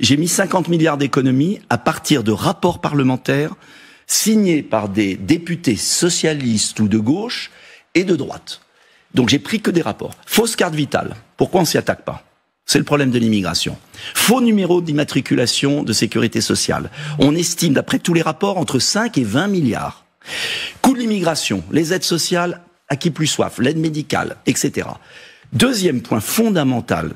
J'ai mis 50 milliards d'économies à partir de rapports parlementaires signés par des députés socialistes ou de gauche et de droite. Donc j'ai pris que des rapports. Fausse carte vitale. Pourquoi on s'y attaque pas? C'est le problème de l'immigration. Faux numéro d'immatriculation de sécurité sociale. On estime, d'après tous les rapports, entre 5 et 20 milliards. Coût de l'immigration, les aides sociales à qui plus soif, l'aide médicale, etc. Deuxième point fondamental,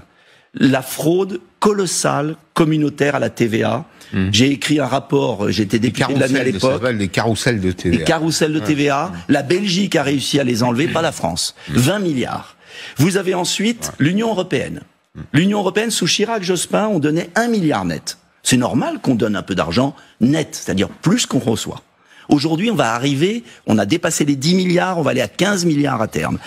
la fraude colossale communautaire à la TVA. J'ai écrit un rapport, j'étais député de l'année à l'époque. Les carousels de TVA. Les carousels de TVA. La Belgique a réussi à les enlever, pas la France. 20 milliards. Vous avez ensuite l'Union européenne. L'Union européenne, sous Chirac, Jospin, on donnait 1 milliard net. C'est normal qu'on donne un peu d'argent net, c'est-à-dire plus qu'on reçoit. Aujourd'hui, on va arriver, on a dépassé les 10 milliards, on va aller à 15 milliards à terme.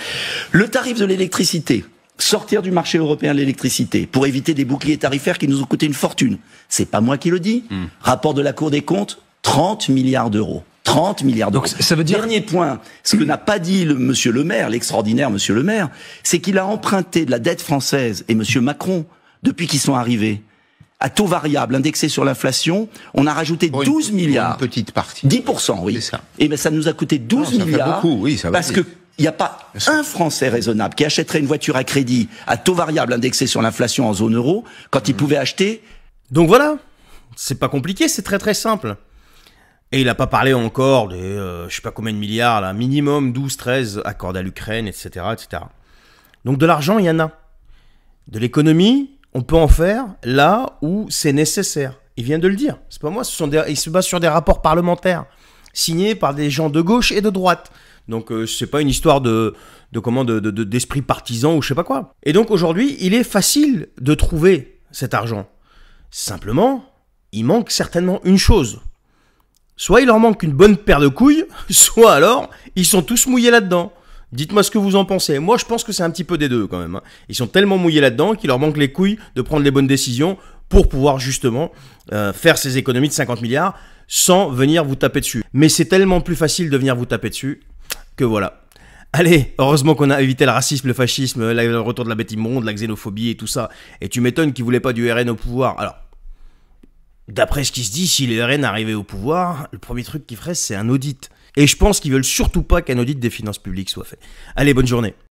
Le tarif de l'électricité, sortir du marché européen de l'électricité pour éviter des boucliers tarifaires qui nous ont coûté une fortune. C'est pas moi qui le dis. Rapport de la Cour des comptes, 30 milliards d'euros. 30 milliards d'euros. Donc ça veut dire... Dernier point, ce que n'a pas dit monsieur le maire, l'extraordinaire monsieur le maire, c'est qu'il a emprunté de la dette française et monsieur Macron, depuis qu'ils sont arrivés, à taux variable, indexé sur l'inflation, on a rajouté 12 milliards. Une petite partie. 10%, oui. C'est ça. Et bien ça nous a coûté 12 milliards. Beaucoup, oui, ça va parce que il n'y a pas un Français raisonnable qui achèterait une voiture à crédit à taux variable indexé sur l'inflation en zone euro quand il pouvait acheter. Donc voilà, c'est pas compliqué, c'est très très simple. Et il n'a pas parlé encore des, je sais pas combien de milliards, là, minimum 12, 13 accordés à l'Ukraine, etc., etc. Donc de l'argent, il y en a. De l'économie, on peut en faire là où c'est nécessaire. Il vient de le dire. C'est pas moi, il se base sur des rapports parlementaires signés par des gens de gauche et de droite. Donc c'est pas une histoire d'esprit partisan ou je sais pas quoi. Et donc aujourd'hui, il est facile de trouver cet argent. Simplement, il manque certainement une chose. Soit il leur manque une bonne paire de couilles, soit alors ils sont tous mouillés là-dedans. Dites-moi ce que vous en pensez. Moi, je pense que c'est un petit peu des deux quand même. Ils sont tellement mouillés là-dedans qu'il leur manque les couilles de prendre les bonnes décisions pour pouvoir justement faire ces économies de 50 milliards sans venir vous taper dessus. Mais c'est tellement plus facile de venir vous taper dessus que voilà. Allez, heureusement qu'on a évité le racisme, le fascisme, le retour de la bête immonde, la xénophobie et tout ça. Et tu m'étonnes qu'ils voulaient pas du RN au pouvoir. Alors, d'après ce qui se dit, si les RN arrivaient au pouvoir, le premier truc qu'ils feraient, c'est un audit. Et je pense qu'ils veulent surtout pas qu'un audit des finances publiques soit fait. Allez, bonne journée.